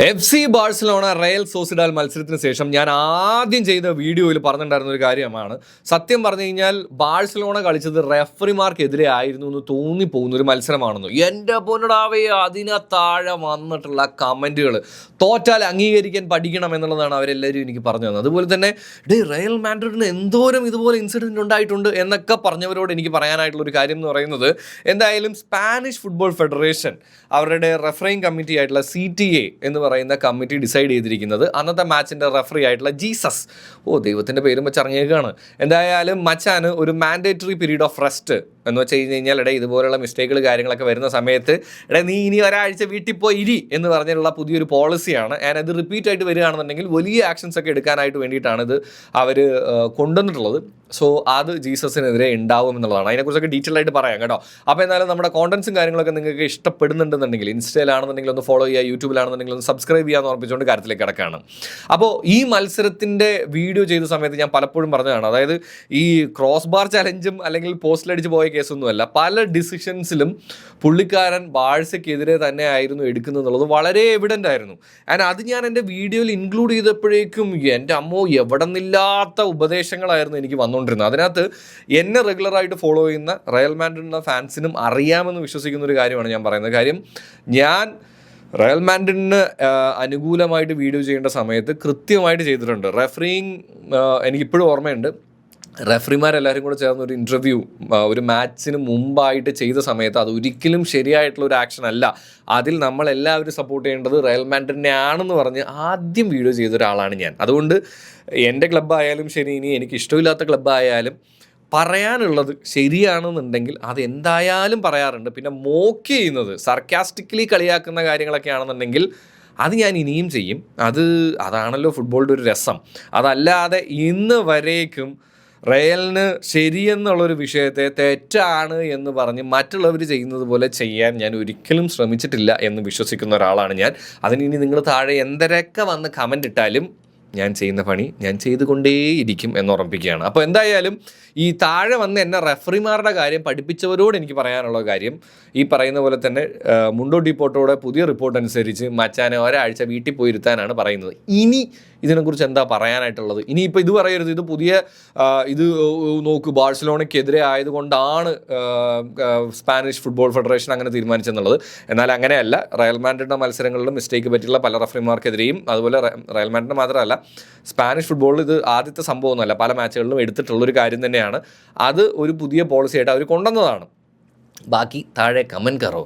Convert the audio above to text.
FC Barcelona Real സോസിഡാൽ മത്സരത്തിന് ശേഷം ഞാൻ ആദ്യം ചെയ്ത വീഡിയോയിൽ പറഞ്ഞിട്ടുണ്ടായിരുന്ന ഒരു കാര്യമാണ്, സത്യം പറഞ്ഞു കഴിഞ്ഞാൽ ബാഴ്സലോണ കളിച്ചത് റെഫറിമാർക്കെതിരെ ആയിരുന്നു എന്ന് തോന്നിപ്പോകുന്ന ഒരു മത്സരമാണെന്ന്. എൻ്റെ പൊന്നടാവേ, അതിനെ താഴെ വന്നിട്ടുള്ള കമൻറ്റുകൾ തോറ്റാൽ അംഗീകരിക്കാൻ പഠിക്കണം എന്നുള്ളതാണ് അവരെല്ലാവരും എനിക്ക് പറഞ്ഞു തന്നത്. അതുപോലെ തന്നെ റയൽ മാഡ്രിഡിന് എന്തോരം ഇതുപോലെ ഇൻസിഡൻറ്റ് ഉണ്ടായിട്ടുണ്ട് എന്നൊക്കെ പറഞ്ഞവരോട് എനിക്ക് പറയാനായിട്ടുള്ള ഒരു കാര്യം എന്ന് പറയുന്നത്, എന്തായാലും സ്പാനിഷ് ഫുട്ബോൾ ഫെഡറേഷൻ അവരുടെ റെഫറിങ് കമ്മിറ്റി ആയിട്ടുള്ള CTA എന്ന് പറയുന്ന കമ്മിറ്റി ഡിസൈഡ് ചെയ്തിരിക്കുന്നത് അന്നത്തെ മാച്ചിൻ്റെ റെഫറി ആയിട്ടുള്ള ജീസസ്, ദൈവത്തിൻ്റെ പേരും വെച്ച് ഇറങ്ങിയേക്കാണ്. എന്തായാലും മച്ചാന് ഒരു മാൻഡേറ്ററി പീരീഡ് ഓഫ് റെസ്റ്റ് എന്ന് വെച്ച് കഴിഞ്ഞാൽ ഇതുപോലുള്ള മിസ്റ്റേക്കുകൾ കാര്യങ്ങളൊക്കെ വരുന്ന സമയത്ത് നീ ഇനി ഒരാഴ്ച വീട്ടിൽ പോയി ഇരി എന്ന് പറഞ്ഞിട്ടുള്ള പുതിയൊരു പോളിസിയാണ്. അത് റിപ്പീറ്റ് ആയിട്ട് വരികയാണെന്നുണ്ടെങ്കിൽ വലിയ ആക്ഷൻസ് ഒക്കെ എടുക്കാനായിട്ട് വേണ്ടിയിട്ടാണ് ഇത് അവർ കൊണ്ടുവന്നിട്ടുള്ളത്. സോ അത് ജീസസിനെതിരെ ഉണ്ടാവും എന്നുള്ളതാണ്. അതിനെക്കുറിച്ചൊക്കെ ഡീറ്റെയിൽ ആയിട്ട് പറയാം കേട്ടോ. അപ്പോൾ എന്നാലും നമ്മുടെ കോണ്ടൻസും കാര്യങ്ങളൊക്കെ നിങ്ങൾക്ക് ഇഷ്ടപ്പെടുന്നുണ്ടെന്നുണ്ടെങ്കിൽ ഇൻസ്റ്റയിലാണെന്നുണ്ടെങ്കിൽ ഒന്ന് ഫോളോ ചെയ്യുക, യൂട്യൂബിലാണെന്നുണ്ടെങ്കിൽ ഒന്ന് സബ്സ്ക്രൈബ് ചെയ്യാന്ന് ഓർപ്പിച്ചുകൊണ്ട് കാര്യത്തിലേക്ക് കിടക്കുകയാണ്. അപ്പോൾ ഈ മത്സരത്തിൻ്റെ വീഡിയോ ചെയ്ത സമയത്ത് ഞാൻ പലപ്പോഴും പറഞ്ഞതാണ്, അതായത് ഈ ക്രോസ് ബാർ ചലഞ്ചും അല്ലെങ്കിൽ പോസ്റ്റിലടിച്ച് പോയ കേസൊന്നുമല്ല, പല ഡിസിഷൻസിലും പുള്ളിക്കാരൻ ബാഴ്സയ്ക്കെതിരെ തന്നെ ആയിരുന്നു എടുക്കുന്നത് എന്നുള്ളത് വളരെ എവിഡൻ്റ് ആയിരുന്നു. ആൻഡ് അത് ഞാൻ എൻ്റെ വീഡിയോയിൽ ഇൻക്ലൂഡ് ചെയ്തപ്പോഴേക്കും എൻ്റെ അമ്മോ എവിടെ നിന്നില്ലാത്ത ഉപദേശങ്ങളായിരുന്നു എനിക്ക് വന്നുകൊണ്ടിരുന്നത്. അതിനകത്ത് എന്നെ റെഗുലറായിട്ട് ഫോളോ ചെയ്യുന്ന റയൽ മാഡ്രിഡിൻ്റെ ഫാൻസിനും അറിയാമെന്ന് വിശ്വസിക്കുന്ന ഒരു കാര്യമാണ് ഞാൻ പറയുന്നത്. കാര്യം ഞാൻ റയൽ മാഡ്രിഡിന് അനുകൂലമായിട്ട് വീഡിയോ ചെയ്യേണ്ട സമയത്ത് കൃത്യമായിട്ട് ചെയ്തിട്ടുണ്ട്. റെഫറിങ് എനിക്കിപ്പോഴും ഓർമ്മയുണ്ട്, റെഫറിമാരെല്ലാവരും കൂടെ ചേർന്ന് ഒരു ഇൻ്റർവ്യൂ ഒരു മാച്ചിന് മുമ്പായിട്ട് ചെയ്ത സമയത്ത് അത് ഒരിക്കലും ശരിയായിട്ടുള്ള ഒരു ആക്ഷൻ അല്ല, അതിൽ നമ്മളെല്ലാവരും സപ്പോർട്ട് ചെയ്യേണ്ടത് റയൽ മാഡ്രിഡിനെ ആണെന്ന് പറഞ്ഞ് ആദ്യം വീഡിയോ ചെയ്ത ഒരാളാണ് ഞാൻ. അതുകൊണ്ട് എൻ്റെ ക്ലബ്ബായാലും ശരി, ഇനി എനിക്ക് ഇഷ്ടമില്ലാത്ത ക്ലബ്ബായാലും പറയാനുള്ളത് ശരിയാണെന്നുണ്ടെങ്കിൽ അതെന്തായാലും പറയാറുണ്ട്. പിന്നെ മോക്ക് ചെയ്യുന്നത്, സർക്കാസ്റ്റിക്കലി കളിയാക്കുന്ന കാര്യങ്ങളൊക്കെ ആണെന്നുണ്ടെങ്കിൽ അത് ഞാൻ ഇനിയും ചെയ്യും. അതാണല്ലോ ഫുട്ബോളിൻ്റെ ഒരു രസം. അതല്ലാതെ ഇന്ന് വരേക്കും റയലിന് ശരിയെന്നുള്ളൊരു വിഷയത്തെ തെറ്റാണ് എന്ന് പറഞ്ഞ് മറ്റുള്ളവർ ചെയ്യുന്നത് പോലെ ചെയ്യാൻ ഞാൻ ഒരിക്കലും ശ്രമിച്ചിട്ടില്ല എന്ന് വിശ്വസിക്കുന്ന ഒരാളാണ് ഞാൻ. അതിനി നിങ്ങൾ താഴെ എന്തരൊക്കെ വന്ന് കമൻ്റ് ഇട്ടാലും ഞാൻ ചെയ്യുന്ന പണി ഞാൻ ചെയ്തുകൊണ്ടേയിരിക്കും എന്നുറപ്പിക്കുകയാണ്. അപ്പോൾ എന്തായാലും ഈ താഴെ വന്ന് എന്നെ റെഫറിമാരുടെ കാര്യം പഠിപ്പിച്ചവരോട് എനിക്ക് പറയാനുള്ള കാര്യം, ഈ പറയുന്ന പോലെ തന്നെ മുണ്ടോ ഡിപ്പോർട്ടോടെ പുതിയ റിപ്പോർട്ട് അനുസരിച്ച് മച്ചാനെ ഒരാഴ്ച വീട്ടിൽ പോയിരുത്താനാണ് പറയുന്നത്. ഇനി ഇതിനെക്കുറിച്ച് എന്താ പറയാനായിട്ടുള്ളത്? ഇനിയിപ്പോൾ ഇത് പറയരുത്, ഇത് പുതിയ ഇത് നോക്ക് ബാഴ്സലോണയ്ക്കെതിരെ ആയതുകൊണ്ടാണ് സ്പാനിഷ് ഫുട്ബോൾ ഫെഡറേഷൻ അങ്ങനെ തീരുമാനിച്ചെന്നുള്ളത്. എന്നാൽ അങ്ങനെയല്ല. റയൽ മാഡ്രിഡിൻ്റെ മത്സരങ്ങളിലും മിസ്റ്റേക്ക് പറ്റിയുള്ള പല റെഫറിമാർക്കെതിരെയും, അതുപോലെ റയൽ മാഡ്രിഡ് മാത്രമല്ല സ്പാനിഷ് ഫുട്ബോളിൽ ഇത് ആദ്യത്തെ സംഭവമൊന്നുമല്ല, പല മാച്ചുകളിലും എടുത്തിട്ടുള്ളൊരു കാര്യം തന്നെയാണ്. അത് ഒരു പുതിയ പോളിസിയായിട്ട് അവർ കൊണ്ടുവന്നതാണ്. ബാക്കി താഴെ കമൻറ്റ് കറോ.